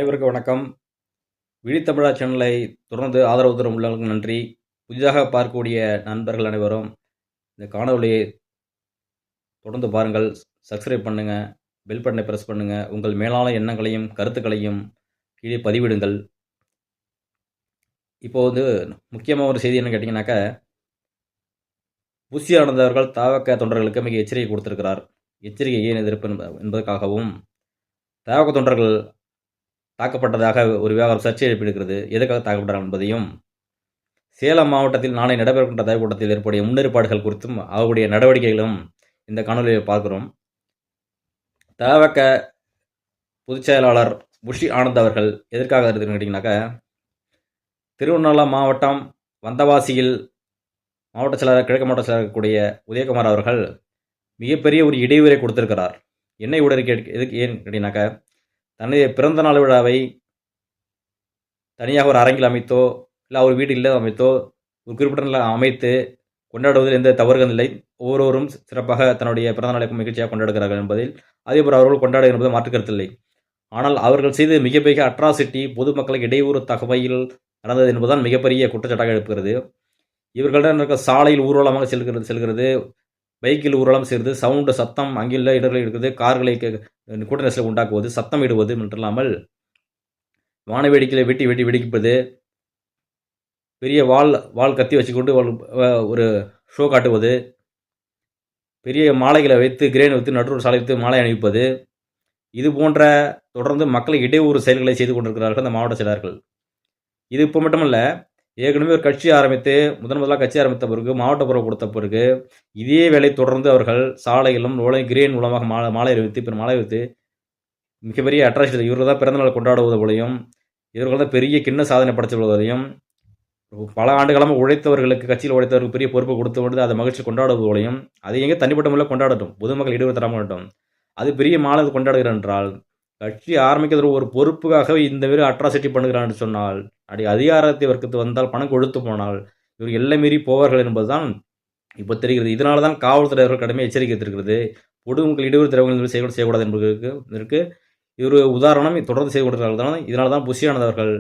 அனைவருக்கும் வணக்கம். விழித்தமிழா சேனலை தொடர்ந்து ஆதரவு தரும் உள்ளவர்களுக்கு நன்றி. புதிதாக பார்க்கக்கூடிய நண்பர்கள் அனைவரும் இந்த காணொளியை தொடர்ந்து பாருங்கள். சப்ஸ்கிரைப் பண்ணுங்க, பெல் பட்டனை பிரஸ் பண்ணுங்க. உங்கள் மேலான எண்ணங்களையும் கருத்துக்களையும் கீழே பதிவிடுங்கள். இப்போ முக்கியமாக ஒரு செய்தி என்ன கேட்டிங்கனாக்கா, புஷி ஆனந்த் அவர்கள் தவக தொண்டர்களுக்கு மிக எச்சரிக்கை கொடுத்திருக்கிறார். எச்சரிக்கை ஏன் எதிர்ப்பு என்பதற்காகவும் தவக தொண்டர்கள் தாக்கப்பட்டதாக ஒரு விவகாரம் சர்ச்சை எழுப்பியிருக்கிறது. எதுக்காக தாக்கப்பட்டார்கள் என்பதையும், சேலம் மாவட்டத்தில் நாளை நடைபெறுகின்ற தவ கூட்டத்தில் ஏற்படைய முன்னேற்பாடுகள் குறித்தும் அவருடைய நடவடிக்கைகளும் இந்த காணொலியில் பார்க்கிறோம். தவக பொதுச் செயலாளர் புஷி ஆனந்த் அவர்கள் எதற்காக இருக்குன்னு கேட்டிங்கனாக்கா, திருவண்ணாமலை மாவட்டம் வந்தவாசியில் மாவட்ட செயலாளர் கிழக்கு மாவட்ட செயலாளர் இருக்கக்கூடிய உதயகுமார் அவர்கள் மிகப்பெரிய ஒரு இடையூறை கொடுத்திருக்கிறார். என்ன இடையூறு எதுக்கு ஏன்னு கேட்டிங்கனாக்கா, தன்னுடைய பிறந்த நாள் விழாவை தனியாக ஒரு அரங்கில் அமைத்தோ இல்லை அவர் வீடு இல்லை அமைத்தோ ஒரு குறிப்பிட்ட நாள் அமைத்து கொண்டாடுவதில் எந்த தவறுகள் இல்லை. ஒவ்வொருவரும் சிறப்பாக தன்னுடைய பிறந்த நாளை மகிழ்ச்சியாக கொண்டாடுகிறார்கள் என்பதில் அதேபோல் அவர்கள் கொண்டாடுகிறது என்பது மாற்றுக்கருத்தில்லை. ஆனால் அவர்கள் செய்து மிகப்பெரிய அட்ராசிட்டி பொதுமக்களுக்கு இடையூறு தகவல் நடந்தது என்பதுதான் மிகப்பெரிய குற்றச்சாட்டாக எழுப்புகிறது. இவர்களிடம் இருக்க சாலையில் ஊர்வலமாக செல்கிறது, பைக்கில் ஊர்வலம் செய்கிறது, சவுண்டு சத்தம் அங்குள்ள இடர்கள் இருக்கிறது, கார்களை கூட்ட நெரிசலை உண்டாக்குவது, சத்தம் இடுவது மட்டுமில்லாமல் வானவேடிக்கையில் வெட்டி வெட்டி வெடிப்பது, பெரிய வால் கத்தி வச்சுக்கொண்டு ஒரு ஷோ காட்டுவது, பெரிய மாலைகளை வைத்து கிரேன் வைத்து நடுவர் சாலை வைத்து மாலை அணிவிப்பது, இது போன்ற தொடர்ந்து மக்களை இடையூறு செயல்களை செய்து கொண்டிருக்கிறார்கள் அந்த மாவட்ட செயலாளர்கள். இது இப்போ மட்டுமல்ல, ஏற்கனவே ஒரு கட்சி ஆரம்பித்து முதலாக கட்சி ஆரம்பித்த பிறகு மாவட்ட பொறுப்பு கொடுத்த பிறகு இதே வேலை தொடர்ந்து அவர்கள் சாலைகளும் கிரேன் மூலமாக மாலை வைத்து பிற மாலை வைத்து மிகப்பெரிய அட்ராசிட்டி, இவர்கள் தான் பிறந்தநாள் கொண்டாடுவது போலையும், இவர்கள் தான் பெரிய கிண்ண சாதனை படைத்தவர்களையும், பல ஆண்டுகாலமாக உழைத்தவர்களுக்கு கட்சியில் உழைத்தவர்களுக்கு பெரிய பொறுப்பு கொடுத்து அதை மகிழ்ச்சி கொண்டாடுவது போலையும், அதை எங்கே தனிப்பட்ட முறையில் கொண்டாடட்டும், பொதுமக்கள் இடையூறு தரமாட்டோம், அது பெரிய மாலை கொண்டாடுகிறார் என்றால் கட்சி ஆரம்பிக்கிறது ஒரு பொறுப்புக்காகவே இந்த மாரி அட்ராசிட்டி பண்ணுகிறான்னு சொன்னால், அதிகாரத்தை வர்க்கத்து வந்தால் பணம் கொடுத்து போனால் இவர் எல்லை மீறி போவார்கள் என்பதுதான் இப்போ தெரிகிறது. இதனால தான் காவல்துறையர்கள் கடுமையாக எச்சரிக்கை இருக்கிறது. பொதுமக்கள் இடையூறு தரவர்கள் செய்யக்கூடாது என்பதற்கு இவர் உதாரணம் தொடர்ந்து செய்து கொடுக்கிறார்கள். இதனால தான் புஷி ஆனந்த் அவர்கள்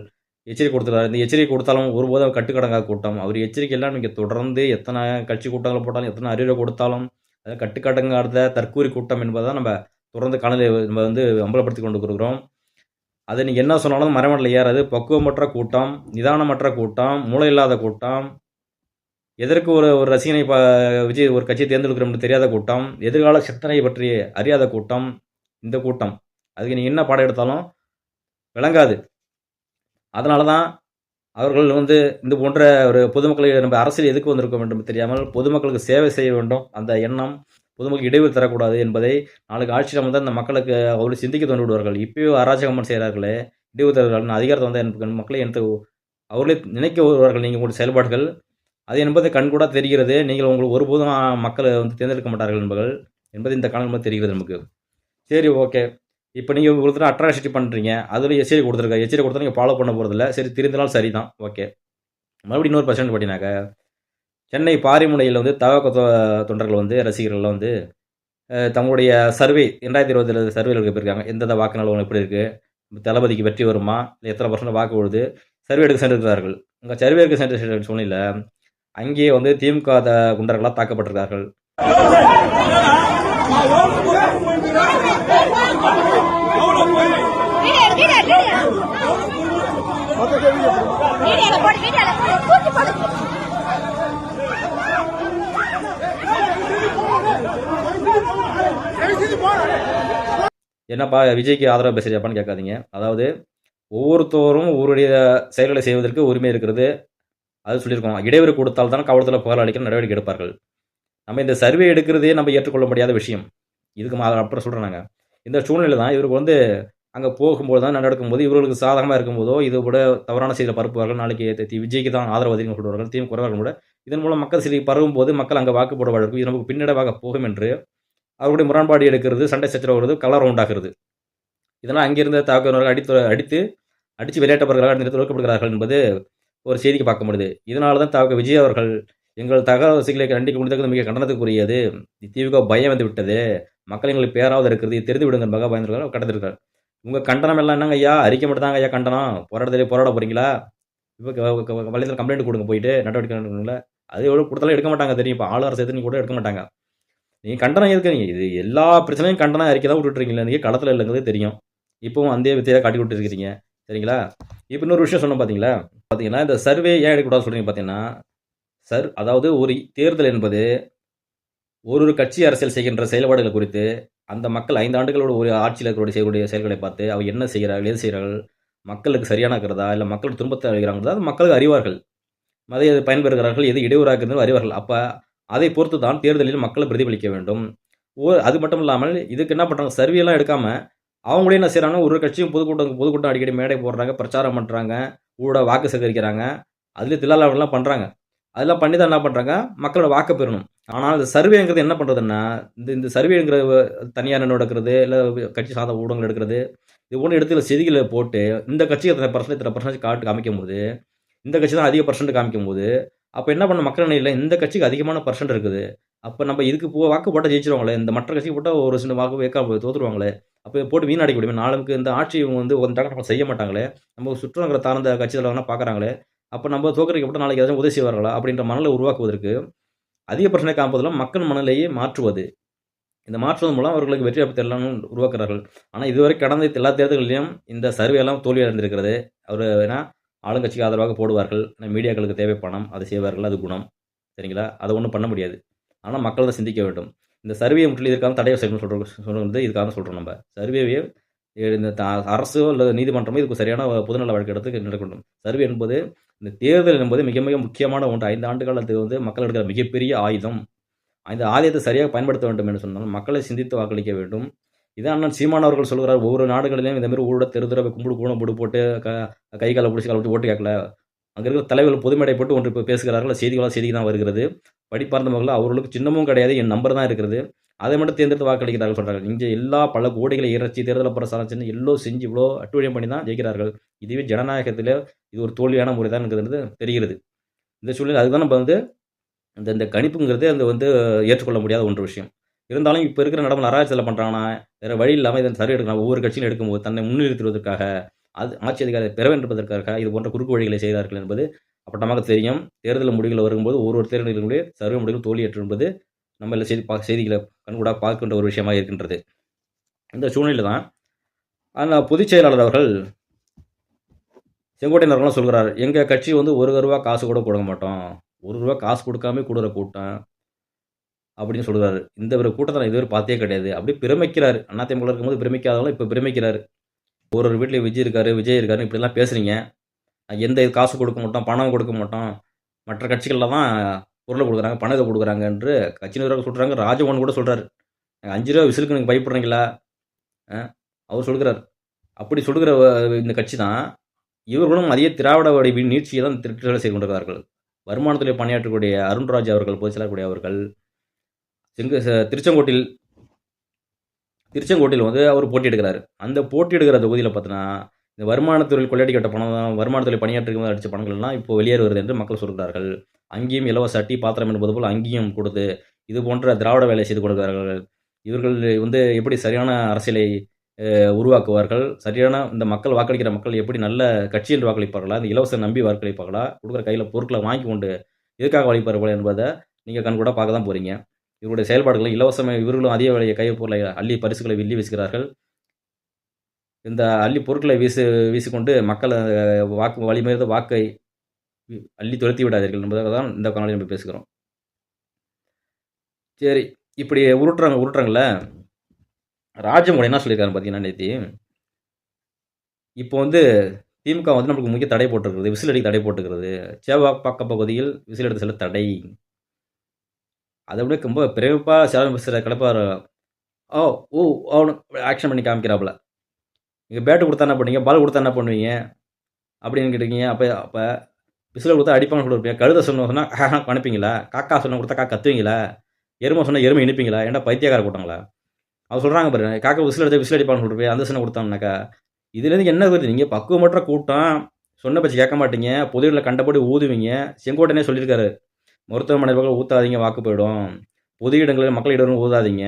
எச்சரிக்கை கொடுத்துருக்காரு. இந்த எச்சரிக்கை கொடுத்தாலும் ஒருபோதும் கட்டுக்கடங்காத கூட்டம். அவர் எச்சரிக்கை எல்லாம் நீங்கள் தொடர்ந்து எத்தனை கட்சி கூட்டங்கள் போட்டாலும் எத்தனை அறிவுரை கொடுத்தாலும் அதை கட்டுக்கடங்காத தற்கூரி கூட்டம் என்பதை நம்ம தொடர்ந்து நம்ம அம்பலப்படுத்தி கொண்டு இருக்கிறோம். அதை நீங்கள் என்ன சொன்னாலும் மரமண்டல ஏறாது. பக்குவமற்ற கூட்டம், நிதானமற்ற கூட்டம், மூளை இல்லாத கூட்டம், எதற்கு ஒரு ரசிகனை விஜய் ஒரு கட்சியை தேர்ந்தெடுக்கிறோம்னு தெரியாத கூட்டம், எதிர்கால சக்தனை பற்றி அறியாத கூட்டம் இந்த கூட்டம். அதுக்கு நீங்கள் என்ன பாடம் எடுத்தாலும் விளங்காது. அதனால தான் அவர்கள் இந்த போன்ற ஒரு பொதுமக்களை நம்ம அரசியல் எதுக்கு வந்திருக்க வேண்டும் தெரியாமல் பொதுமக்களுக்கு சேவை செய்ய வேண்டும் அந்த எண்ணம், பொதுமக்களுக்கு இடையூறு தரக்கூடாது என்பதை நாளைக்கு ஆட்சியில் வந்தால் அந்த மக்களுக்கு அவர்கள் சிந்திக்க தோன்றி விடுவார்கள். இப்போயோ அராஜகமாக செய்கிறார்களே, இடையூறு தருகிறார்கள், அதிகாரத்தை எனக்கு மக்களை அவர்களே நினைக்க வருவார்கள். நீங்கள் உங்களுடைய செயல்பாடுகள் அது என்பது கண்கூட தெரிகிறது. நீங்கள் உங்களுக்கு ஒருபோதும் மக்களை தேர்ந்தெடுக்க மாட்டார்கள் என்பது இந்த காலம் தெரிகிறது நமக்கு. சரி, ஓகே. இப்போ நீங்கள் ஒருத்தர் அட்ராசிட்டி பண்ணுறீங்க, அதில் எச்சரிக்கை கொடுத்துருக்காங்க. எச்சரிக்கை கொடுத்தா நீங்கள் ஃபாலோ பண்ண போகிறதில்ல. சரி, தெரிந்தாலும் சரி தான், ஓகே. மறுபடியும் இன்னொரு பிரச்சனை பார்த்தீங்கன்னாக்கா, சென்னை பாரிமுனையில் தவக தொண்டர்கள் ரசிகர்கள் தங்களுடைய சர்வே 2020 சர்வேல போயிருக்காங்க. எந்தெந்த வாக்கு நிலவரம் எப்படி இருக்குது, தளபதிக்கு வெற்றி வருமா, இல்லை எத்தனை % வாக்கு விழுது, சர்வே எடுக்க சென்றிருக்கிறார்கள். உங்கள் சர்வே எடுக்க சென்ற சூழ்நிலையில் அங்கேயே திமுக குண்டர்களால் தாக்கப்பட்டிருக்கார்கள். என்னப்பா விஜய்க்கு ஆதரவு பேசுறியாப்பான்னு கேட்காதீங்க. அதாவது ஒவ்வொருத்தரும் ஒவ்வொருடைய செயல்களை செய்வதற்கு உரிமை இருக்கிறது. அது சொல்லியிருக்கோம். இடைவெளி கொடுத்தால் தான் காவல்துறை புகார் அளிக்க நடவடிக்கை எடுப்பார்கள். நம்ம இந்த சர்வே எடுக்கிறதே நம்ம ஏற்றுக்கொள்ள முடியாத விஷயம். இதுக்கு அப்புறம் சொல்கிறேன். நாங்கள் இந்த சூழ்நிலை தான் இவருக்கு அங்கே போகும்போது தான் நடக்கும்போது இவர்களுக்கு சாதகமாக இருக்கும்போதோ இது கூட தவறான செய்தியில் பரப்புவார்கள். நாளைக்கு விஜய்க்கு தான் ஆதரவு அதிகம் சொல்வார்கள், தீம் குறைவார்கள் கூட. இதன் மூலம் மக்கள் சிலை பரவும் போது மக்கள் அங்கே வாக்கு போடுவார்கள். இது நமக்கு பின்னடைவாக போகும் என்று அவருடைய முரண்பாடு எடுக்கிறது, சண்டை சச்சரவு வருது, கலர் உண்டாகிறது. இதனால் அங்கிருந்த தாக்குவர்கள் அடித்து விளையாட்டவர்களாக நிறுத்தப்படுகிறார்கள் என்பது ஒரு செய்திக்கு பார்க்க முடியுது. இதனால தான் விஜய் அவர்கள் எங்கள் தகவல்களை கண்டிக்க முடிந்தது மிக கண்டனத்துக்குரியது. திமுக பயம் வந்து விட்டது, மக்கள் எங்களுக்கு பேராவது இருக்கிறது, தெரிந்து விடுங்க மகா பயந்துருக்கார் கடந்திருக்கார். உங்கள் கண்டனம் எல்லாம் என்னங்க ஐயா? அறிக்கை மட்டும் தாங்க ஐயா கண்டனம். போராட்டத்திலே போராட போகிறீங்களா? இப்போ வலைதள கம்ப்ளைண்ட் கொடுங்க போயிட்டு நடவடிக்கை எடுக்கணுங்களா? அது எவ்வளோ கொடுத்தாலும் எடுக்க மாட்டாங்க தெரியும். இப்போ ஆளுநர் சேர்த்து கூட எடுக்க மாட்டாங்க. நீங்க கண்டனம் எதுக்குறீங்க? இது எல்லா பிரச்சனையும் கண்டனம் அறிக்கை தான் விட்டுட்டுருக்கீங்களா? நீங்க களத்துல இல்லங்கிறது தெரியும். இப்பவும் அதே வித்தையா காட்டி விட்டுருக்கிறீங்க. சரிங்களா? இப்ப இன்னொரு விஷயம் சொன்னோம் பார்த்தீங்களா? பார்த்தீங்கன்னா, இந்த சர்வே ஏன் எடுக்கக்கூடாதுன்னு சொல்றீங்க பார்த்தீங்கன்னா, அதாவது ஒரு தேர்தல் என்பது ஒரு கட்சி அரசியல் செய்கின்ற செயல்பாடுகள் குறித்து, அந்த மக்கள் 5 ஆண்டுகளோட ஒரு ஆட்சியில் இருக்கக்கூடிய செய்யக்கூடிய செயல்களை பார்த்து, அவங்க என்ன செய்கிறார்கள்? ஏது செய்கிறார்கள்? மக்களுக்கு சரியான இருக்கிறதா? இல்ல மக்களுக்கு துன்பத்தை அளிக்கிறாங்களா? அது மக்கள் அறிவார்கள். எது பயன்பெறுகிறார்கள்? எது இடையூறாக இருக்கிறது அறிவார்கள். அப்ப அதை பொறுத்து தான் தேர்தலில் மக்கள் பிரதிபலிக்க வேண்டும். அது மட்டும் இல்லாமல் இதுக்கு என்ன பண்றாங்க? சர்வே எல்லாம் எடுக்காம, அவங்களே என்ன செய்றாங்க? ஒரு கட்சியும் பொதுக்கூட்டம் அடிக்கடி மேடை போடுறாங்க, பிரச்சாரம் பண்றாங்க, வாக்கு சேகரிக்கிறாங்க. அதிலே தில்லாலங்கடிலாம் பண்றாங்க. அதெல்லாம் பண்ணி தான் என்ன பண்றாங்க? மக்களோட வாக்க பெறணும். ஆனால் இந்த சர்வேங்கிறது என்ன பண்றதுன்னா, இந்த சர்வேங்கிற தனியார் நடக்கிறது, இல்ல கட்சி சார்ந்த ஊடகங்கள் எடுக்கிறது, இது போன்ற இடத்துல செய்திகள போட்டு, இந்த கட்சிக்கு இத்தனை பெர்சன்டேஜ் காமிக்கும்போது, இந்த கட்சி தான் அதிக பெர்சன்ட் காமிக்கும்போது, அப்ப என்ன பண்ண மக்கள் நிலையில இந்த கட்சிக்கு அதிகமான பெர்சன்ட் இருக்குது. அப்ப நம்ம இதுக்கு வாக்கு போட்டா ஜெயிச்சுருவாங்களே. இந்த மற்ற கட்சிக்கு போட்டா ஒரு சில வாக்கு தோத்துருவாங்களே. அப்ப போட்டு வீணடிக்க முடியுமா? நாளைக்கு இந்த ஆட்சி இவங்க வந்து ஒன்றாக செய்ய மாட்டாங்களே. நம்ம சுற்றங்கிற சார்ந்த கட்சி தலைவர்லாம் பார்க்குறாங்களே. அப்ப நம்ம தோற்கடிக்கப்பட்டா நாளைக்கு ஏதாச்சும் உதவி செய்வார்களா? அப்படின்ற மனநிலை உருவாக்குவதற்கு அதிக பிரச்சனை காண்பதெல்லாம் மக்கள் மனநிலையை மாற்றுவது. இந்த மாற்றுவதன் மூலம் அவர்களுக்கு வெற்றி வாய்ப்பு எல்லாம் உருவாக்குறார்கள். ஆனா இதுவரை கடந்த எல்லா தேர்தல்களிலும் இந்த சர்வே எல்லாம் தோல்வி அடைந்திருக்கிறது. அவரு ஏன்னா ஆளுங்கட்சிக்கு ஆதரவாக போடுவார்கள். மீடியாக்களுக்கு தேவை பணம். அதை செய்வார்கள். அது குணம். சரிங்களா? அத ஒண்ணும் பண்ண முடியாது. ஆனா மக்கள் தான் சிந்திக்க வேண்டும். இந்த சர்வே முற்றிலும் இதற்காக தடை செய்யணும்னு சொல்றது இதுக்காக தான் சொல்றோம் நம்ம. சர்வேவை இந்த அரசோ அல்லது நீதிமன்றமோ இதுக்கு சரியான பொதுநல வழக்கு எடுத்து நடக்க வேண்டும். சர்வே என்பது இந்த தேர்தல் என்பது மிக மிக முக்கியமான ஒன்று. 5 ஆண்டு காலத்துக்கு வந்து மக்கள் எடுக்கிற மிகப்பெரிய ஆயுதம். அந்த ஆயுதத்தை சரியாக பயன்படுத்த வேண்டும் என்று சொன்னால் மக்களை சிந்தித்து வாக்களிக்க வேண்டும். இதான் அண்ணன் சீமான் அவர்கள் சொல்கிறார். ஒவ்வொரு நாடுகளிலும் இந்த மாரி ஊழ தெரு தெருவ கும்பிடு கூணப்போடு போட்டு கை கால புடிச்சு கால விட்டு ஓட்டு கேட்கல. அங்க இருக்கிற தலைவர்கள் பொதுமேடை போட்டு ஒன்று இப்போ பேசுகிறார்கள். செய்திக்கு தான் வருகிறது. படிப்பார்ந்த மக்கள் அவர்களுக்கு சின்னமும் கிடையாது. என் நம்பர் தான் இருக்கிறது. அதை மட்டும் தேர்ந்தெடுத்து வாக்களிக்கிறார்கள் சொல்றாங்க. இங்க எல்லா பல கோடிகளை இறைச்சி தேர்தல் பிரச்சாரம் செஞ்சு எல்லாம் செஞ்சு இவ்வளோ அட்டூழியம் பண்ணி தான் ஜெயிக்கிறார்கள். இதுவே ஜனநாயகத்தில இது ஒரு தோல்வியான முறை தான் தெரிகிறது. இந்த சூழ்நிலை அதுதான் நம்ம வந்து இந்த கணிப்புங்கிறது அந்த வந்து ஏற்றுக்கொள்ள முடியாத ஒன்று விஷயம். இருந்தாலும் இப்ப இருக்கிற நடைமுறை அராஜகத்தில பண்றாங்கன்னா, வேற வழி இல்லாம இத சர்வே எடுக்கலாம். ஒவ்வொரு கட்சியும் எடுக்கும்போது தன்னை முன்னிறுத்துவதற்காக, ஆட்சி அதிகாரத்தை பெற வேண்டும் என்பதற்காக இது போன்ற குறுக்கு வழிகளை செய்தார்கள் என்பது அப்பட்டமாக தெரியும். தேர்தல் முடிவுகள் வரும்போது ஒரு தேர்தலினுடைய சர்வே முடிவுகள் தோல்வியுற்று என்பது நம்ம எல்லாம் செய்திகள கண்கூடா பார்க்கின்ற ஒரு விஷயமா இருக்கின்றது. இந்த சூழ்நிலையில தான் ஆனா பொதுச் செயலாளர் அவர்கள் செங்கோட்டையன் அவர்கள்லாம் சொல்கிறார். எங்க கட்சி வந்து ரூ. 1 காசு கூட கொடுக்க மாட்டோம். ரூ. 1 காசு கொடுக்காம கூடுற கூட்டம். அப்படின்னு சொல்றாரு. இந்த ஒரு கூட்டத்த நான் இதுவரை பார்த்தே கிடையாது. அப்படியே பிரமிக்கிறாரு. அதிமுகல இருக்கும்போது பிரமிக்காதவங்க இப்ப பிரமிக்கிறாரு. ஒரு வீட்ல விஜய் இருக்காரு இப்படிலாம் பேசுறீங்க. எந்த காசு கொடுக்க மாட்டோம், பணம் கொடுக்க மாட்டோம். மற்ற கட்சிகள்ல தான் பொருள குடுக்குறாங்க, பணத்த குடுக்குறாங்க என்று கட்சி நிர்வாகிகள் சொல்றாங்க. ராஜபவன் கூட சொல்றாரு. ரூ. 5 விசிலுக்கு நீங்க பயப்படுறீங்களா? அ அவர் சொல்கிறார். அப்படி சொல்லுகிற இந்த கட்சி தான் இவர்களும் அதே திராவிட நீட்சியை தான் திருட்டுகளை செய்து கொண்டிருக்கிறார்கள். வருமானத்துறை பணியாற்றக்கூடிய அருண்ராஜ் அவர்கள் பொதுச் செயலாளர் அவர்கள் திருச்செங்கோட்டில் வந்து அவர் போட்டியிடுகிறார். அந்த போட்டியிடுகிற தொகுதியில பார்த்தீங்கன்னா, இந்த வருமானத்துறையில் கொள்ளையடிக்கப்பட்ட பணம், வருமானத்துறை பணியாற்றும்போது அடிச்ச பணங்கள் எல்லாம் இப்போ வெளியேறி வருது என்று மக்கள் சொல்கிறார்கள். அங்கேயும் இலவச அட்டி, பாத்திரம் என்பது போல் அங்கேயும் கொடுத்து, இது போன்ற திராவிட வேலை செய்து கொடுக்கிறார்கள். இவர்கள் வந்து எப்படி சரியான அரசியலை உருவாக்குவார்கள்? சரியான இந்த மக்கள் வாக்களிக்கிற மக்கள் எப்படி நல்ல கட்சி என்று வாக்களிப்பார்களா? இந்த இலவசம் நம்பி வாக்களிப்பார்களா? குடுக்குற கையில பொருட்கள வாங்கி கொண்டு எதுக்காக வாக்களிப்பார்கள் என்பதை நீங்க கண்கூடா பார்க்க தான் போறீங்க. இவருடைய செயல்பாடுகளை இலவசமாக இவர்களும் அதிக விலையை பொருளை அள்ளி பரிசுகளை வில்லி வீசுகிறார்கள். இந்த அள்ளி பொருட்களை வீசிக்கொண்டு மக்கள் வழிமறித்த வாக்கை அள்ளி துரத்தி விடாதீர்கள் என்பதாக தான் இந்த காணொலியில் நம்ம பேசுகிறோம். சரி, இப்படி உருட்டுறாங்கல்ல. ராஜமோகன் என்ன சொல்லியிருக்காரு பார்த்தீங்கன்னா நேத்தி, இப்போ வந்து திமுக வந்து நமக்கு முக்கிய தடை போட்டிருக்கிறது, விசில் அடிக்க தடை போட்டுக்கிறது. சேவாப்பாக்கம் பகுதியில் விசில் எடுத்து செல்ல தடை. அதை விட ரொம்ப பிரமிப்பா சேலம் பேசுகிற கிளப்பார். அவனு ஆக்ஷன் பண்ணி காமிக்கிறாப்புல. நீங்கள் பேட்டு கொடுத்தா என்ன பண்ணுவீங்க, பால் கொடுத்தா என்ன பண்ணுவீங்க அப்படின்னு கேட்டிருக்கீங்க. அப்போ விசில் கொடுத்தா அடிப்பாங்க கொடுப்பீங்க. கழுதை சொன்னால் அனுப்பீங்களா? காக்கா சொன்ன கொடுத்தா காக்கா கத்துவீங்களா? எருமை சொன்னால் எருமை இனிப்பீங்களா? ஏன்டா பைத்தியக்கார கூட்டங்களா? அவர் சொல்கிறாங்க பாரு, காக்கா விசில் எடுத்து விசில் அடிப்பான்னு சொல்லிட்டு அந்த சொன்ன கொடுத்தாங்கனாக்கா இதுலேருந்து என்ன வருது? நீங்கள் பக்குவமற்ற கூட்டம், சொன்ன பச்சு கேட்க மாட்டீங்க, பொதுவில் கண்டபடி ஊதுவீங்க. செங்கோட்டனே சொல்லியிருக்காரு, மருத்துவமனை பக்கம் ஊற்றாதீங்க, வாக்கு போயிடும். பொது இடங்களில் மக்கள் இடம் ஊதாதீங்க.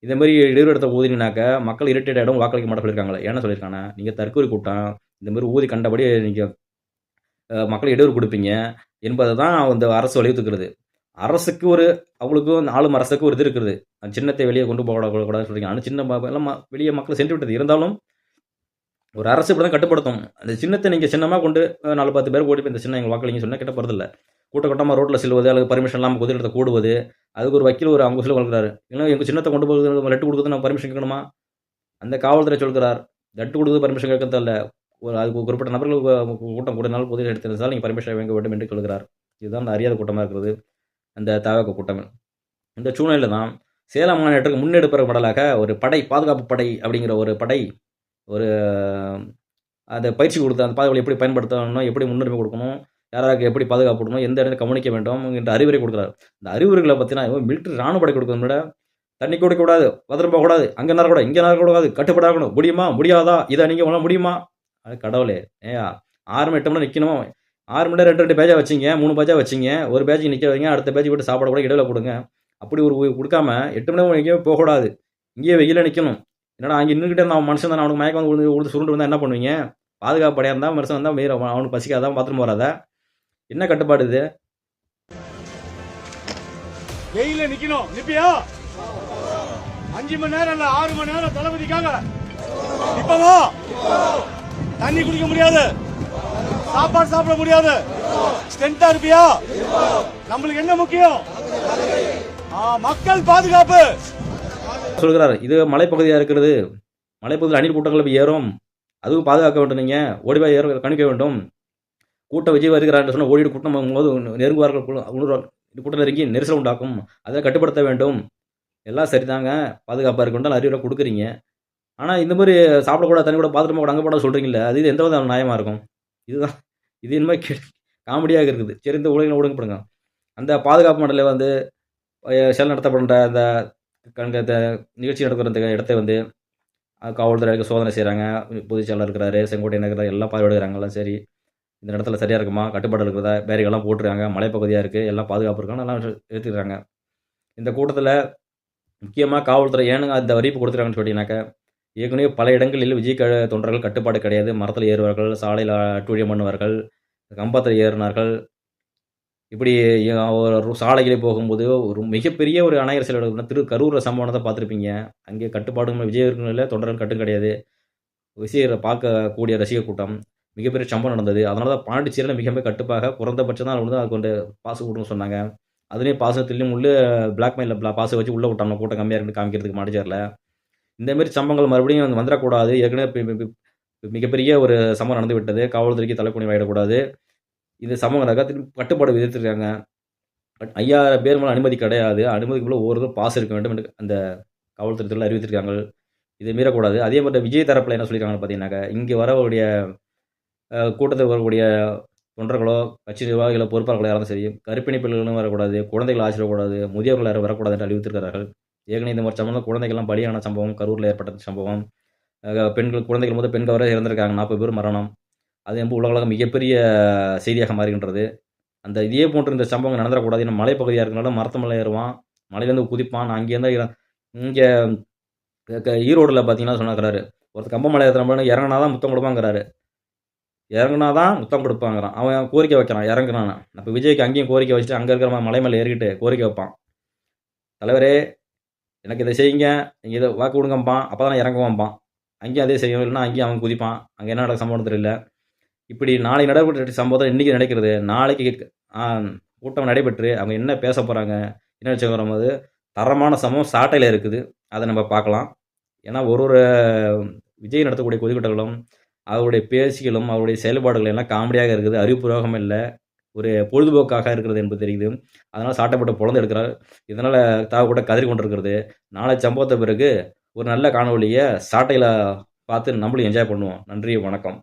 இதே மாதிரி இடையூறு இடத்த ஊதினாக்க மக்கள் இரிட்டேட் ஆகிடும், வாக்களிக்க மாட்ட சொல்லியிருக்காங்களே. என்ன சொல்லியிருக்காங்க, நீங்கள் தற்கொலை கூட்டம் இந்த மாதிரி ஊதி கண்டபடி நீங்கள் மக்கள் இடையூறு கொடுப்பீங்க என்பதை தான் அந்த அரசு வலியுறுத்துக்கிறது. அரசுக்கு ஒரு அவங்களுக்கு ஆளும் அரசுக்கு ஒரு இது இருக்குது, சின்னத்தை வெளியே கொண்டு போகக்கூடாதுன்னு சொல்றீங்க. ஆனால் சின்ன எல்லாம் வெளியே மக்கள் சென்று விட்டது. இருந்தாலும் ஒரு அரசு இப்படி தான் கட்டுப்படுத்தும். அந்த சின்னத்தை நீங்கள் சின்னமாக கொண்டு 4-10 பேர் ஓடி போய் இந்த சின்னம் எங்கள் வாக்களிங்க சொன்னால் கிட்ட போகிறதில்ல. கூட்டமாக ரோட்டில் செல்வது அல்லது பர்மிஷன் இல்லாமல் பொது இடத்தை கூடுவது, அதுக்கு ஒரு வக்கீல் ஒரு அவங்க சொல்லி வளர்க்குறாரு. ஏன்னா எங்கள் சின்னத்தை கொண்டு போகிறது லெட்டு கொடுக்குறது நான் பர்மிஷன் கேட்கணுமா? அந்த காவல்துறை சொல்கிறார், லெட்டு கொடுக்குறது பர்மிஷன் கேட்கறதில்ல, ஒரு அதுக்கு குறிப்பிட்ட நபர்கள் கூட்டம் கூடினாலும் பொது இடத்திருந்தால் நீங்கள் பர்மிஷன் வாங்க வேண்டும் என்று சொல்கிறார். இதுதான் அந்த அறியாத கூட்டமாக இருக்கிறது அந்த தவக கூட்டம். இந்த சூழ்நிலையில் தான் சேலம் மாநாட்டுக்கு முன்னெடுப்புற படலாக ஒரு படை, பாதுகாப்பு படை அப்படிங்கிற ஒரு படை, ஒரு அதை பயிற்சி கொடுத்து அந்த பாதுகாப்பு எப்படி பயன்படுத்தணும், எப்படி முன்னுரிமை கொடுக்கணும், யாராருக்கு எப்படி பாதுகாப்பு கொடுக்கணும், எந்த இடத்துல கவனிக்க வேண்டும் என்ற அறிவுரை கொடுக்குறாரு. இந்த அறிவுரைகளை பார்த்தீங்கன்னா மிலிட்டரி ராணுவ படை கொடுக்கறத விட தண்ணி கொடுக்கக்கூடாது, பத்திரம் போகக்கூடாது, அங்கே நேரக்கூடாது, இங்கே நேரக்கூடாது, கட்டுப்படாகணும், முடியுமா முடியாதா, இதை நீங்கள் உங்களால் முடியுமா? அது கடவுளே, 6 மணி 8 மணி நிற்கணும், 6 மணி நேரம் 2 பேஜாக வச்சிங்க, 3 பேஜாக வச்சிங்க, ஒரு பேஜுக்கு நிற்க வைங்க, அடுத்த பேஜுக்கு விட்டு சாப்பாடு கூட இடையில கொடுங்க. அப்படி ஒரு கொடுக்காம 8 மணி நேரம் எங்கேயும் போகக்கூடாது, இங்கேயே வெயில நிற்கணும். என்னடா அங்கே நின்றுக்கிட்டே நான் மனுஷன் தானே, அவனுக்கு மயக்கம் வந்து உழுது சுருண்டு வந்தால் என்ன பண்ணுவீங்க? பாதுகாப்பு படையாக இருந்தால் மனுஷன் வந்தால் மீற அவனுக்கு பசிக்காதான் பாத்ரூம் வராதா? என்ன கட்டுப்பாடு இது? வெயில நிக்கணும், நிப்பியா? 5 மணி நேரம் இல்ல 6 மணி நேரம் தளபதிக்காக நிப்பவா? தண்ணி குடிக்க முடியாது, சாப்பாடு சாப்பிட முடியாது, ஸ்ட்ரென்த்தா இருப்பியா? நம்மளுக்கு என்ன முக்கியம்? மக்கள் பாதுகாப்பு சொல்கிறார். இது மலைப்பகுதியாக இருக்கிறது, மலைப்பகுதியில் அணில் கூட்டங்கள் ஏறும், அதுவும் பாதுகாக்க வேண்டும். நீங்கள் ஓடிவாய் ஏற கணிக்க வேண்டும். கூட்டம் விஜய் வருகிறார் என்று சொன்னால் ஓடிடு கூட்டம் போது நெருங்குவார்கள், கூட்டம் நெருங்கி நெரிசல் உண்டாக்கும், அதை கட்டுப்படுத்த வேண்டும். எல்லாம் சரிதாங்க, பாதுகாப்பாக இருக்க வேண்டாம் அறிவுரை கொடுக்குறீங்க. ஆனால் இந்த மாதிரி சாப்பிடக்கூடாது, தண்ணி கூட பாத்ரூம் கூட அங்கே போட சொல்கிறீங்களே, அது இது எந்த வித நியாயமாக இருக்கும்? இதுதான் இது இனிமேல் காமெடியாக இருக்குது. சரி, இந்த உலகில் ஒடுங்கப்படுங்க. அந்த பாதுகாப்பு மண்டலில் வந்து செயல் நடத்தப்படுற அந்த நிகழ்ச்சி நடக்கிற அந்த இடத்தை வந்து காவல்துறைக்கு சோதனை செய்கிறாங்க. பொதுச் செயலாளர் இருக்கிறாரு, செங்கோட்டையன் இருக்கிறார், எல்லாம் பார்வையிடுறாங்கலாம். சரி, இந்த இடத்துல சரியாக இருக்குமா, கட்டுப்பாடு இருக்கிறதா, பேரிகள்லாம் போட்டுருக்காங்க, மலைப்பகுதியாக இருக்குது, எல்லாம் பாதுகாப்பு இருக்கான்னு எல்லாம் எடுத்துக்கிறாங்க. இந்த கூட்டத்தில் முக்கியமாக காவல்துறை ஏனுங்க அந்த அறிவிப்பு கொடுத்துருக்காங்கன்னு சொல்லிட்டீங்கன்னாக்கா, ஏற்கனவே பல இடங்களில் விஜய் தொண்டர்கள் கட்டுப்பாடு கிடையாது, மரத்தில் ஏறுவார்கள், சாலையில் அட்டூழியம் பண்ணுவார்கள், கம்பத்தில் ஏறினார்கள். இப்படி ஒரு சாலைகளே போகும்போது ஒரு மிகப்பெரிய ஒரு அணையர் சில கரூரில் சம்பவத்தை பார்த்துருப்பீங்க. அங்கே கட்டுப்பாடும் விஜய் இருக்கிற தொண்டர்கள் கட்டும் கிடையாது. விஜயை பார்க்கக்கூடிய ரசிகர் கூட்டம், மிகப்பெரிய சம்பவம் நடந்தது. அதனால தான் பாண்டிச்சேரியில் மிகப்பெரிய கட்டுப்பாக குறைந்தபட்சம் தான் வந்து அதுக்கு வந்து பாசு கொடுன்னு சொன்னாங்க. அதுலேயும் பாசத்துலேயும் உள்ள பிளாக்மெயிலில் பாசை வச்சு உள்ளே விட்டாங்க, கூட்டம் கம்மியாக இருக்குன்னு காமிக்கிறதுக்கு பாண்டிச்சேரியில். இந்தமாரி சம்பவங்கள் மறுபடியும் வந்துடக்கூடாது. ஏற்கனவே மிகப்பெரிய ஒரு சம்பவம் நடந்து விட்டது, காவல்துறைக்கு தலைக்குனிவு ஆகிடக்கூடாது. இந்த சம்பவம் திருப்பி கட்டுப்பாடு விதித்திருக்காங்க. 5000 பேர் மேலே அனுமதி கிடையாது, அனுமதிக்கு மேலே ஒவ்வொருத்தரும் பாஸ் இருக்க வேண்டும் என்று அந்த காவல்துறையில் அறிவித்திருக்காங்க. இதை மீறக்கூடாது. அதே மாதிரி விஜய் தரப்பில் என்ன சொல்லியிருக்காங்கன்னு பார்த்தீங்கன்னாக்கா, இங்கே வரக்கூடிய கூட்டத்தில் வரக்கூடிய தொண்டர்களோ கட்சி நிர்வாகிகளோ பொறுப்பாளர்களோ யாரும் சரி, கர்ப்பிணி பெண்களும் வரக்கூடாது, குழந்தைகள் ஆசிரியக்கூடாது, முதியோர்கள் யாரும் வரக்கூடாது என்று அறிவித்திருக்கிறார்கள். ஏற்கனவே இந்த மாதிரி சம்பவம் குழந்தைகள்லாம் பலியான சம்பவம், கரூரில் ஏற்பட்ட சம்பவம், பெண்கள் குழந்தைகள் முதல் பெண்கள் வரை இறந்திருக்காங்க, 40 பேர் மரணம். அது வந்து உலக மிகப்பெரிய செய்தியாக மாறுகின்றது. அந்த இதே போன்று இந்த சம்பவம் நடந்துடக்கூடாது. இன்னும் மலைப்பகுதியாக இருக்கிறனால மரத்து மேலே ஏறுவான், மலையிலேருந்து குதிப்பான். நான் அங்கேருந்து இங்கே ஈரோடில் பார்த்தீங்கன்னா சொன்னாக்கிறாரு, ஒருத்தர் கம்பமலை ஏற்றுற இறங்கினா தான் முத்தம் கொடுப்பாங்கிறாரு. இறங்கினா தான் முத்தம் கொடுப்பாங்கிறான். அவன் கோரிக்கை வைக்கிறான் இறங்குறான்னு. அப்போ விஜய்க்கு அங்கேயும் கோரிக்கை வச்சுட்டு அங்கே இருக்கிற மலை மேலே ஏறிக்கிட்டு கோரிக்கை வைப்பான், தலைவரே எனக்கு இதை செய்யுங்க, நீங்கள் இதை வாக்கு கொடுங்கம்பான். அப்போ தான் இறங்குவான்பான். அங்கேயும் அதே செய்யும், இல்லைன்னா அங்கேயும் அவன் குதிப்பான். அங்கே என்ன நடக்க சம்பவம் தெரியல. இப்படி நாளை நடைபெற்ற சம்பவத்தை இன்றைக்கி நடக்கிறது. நாளைக்கு கூட்டம் நடைபெற்று அவங்க என்ன பேச போகிறாங்க, என்ன வச்சு வரும்போது தரமான சம்பவம் சாட்டையில் இருக்குது. அதை நம்ம பார்க்கலாம். ஏன்னா ஒரு விஜய் நடத்தக்கூடிய கொதிக்கூட்டங்களும் அவருடைய பேச்சுகளும் அவருடைய செயல்பாடுகள் எல்லாம் காமெடியாக இருக்குது, அறிவுபூர்வகம் இல்லை, ஒரு பொழுதுபோக்காக இருக்கிறது என்பது தெரியுது. அதனால் சாட்டைப்பட்ட பொழந்து எடுக்கிறார். இதனால் கூட கதறி கொண்டிருக்கிறது. நாளை சம்பவத்தை பிறகு ஒரு நல்ல காணொலியை சாட்டையில் பார்த்து நம்மளும் என்ஜாய் பண்ணுவோம். நன்றி, வணக்கம்.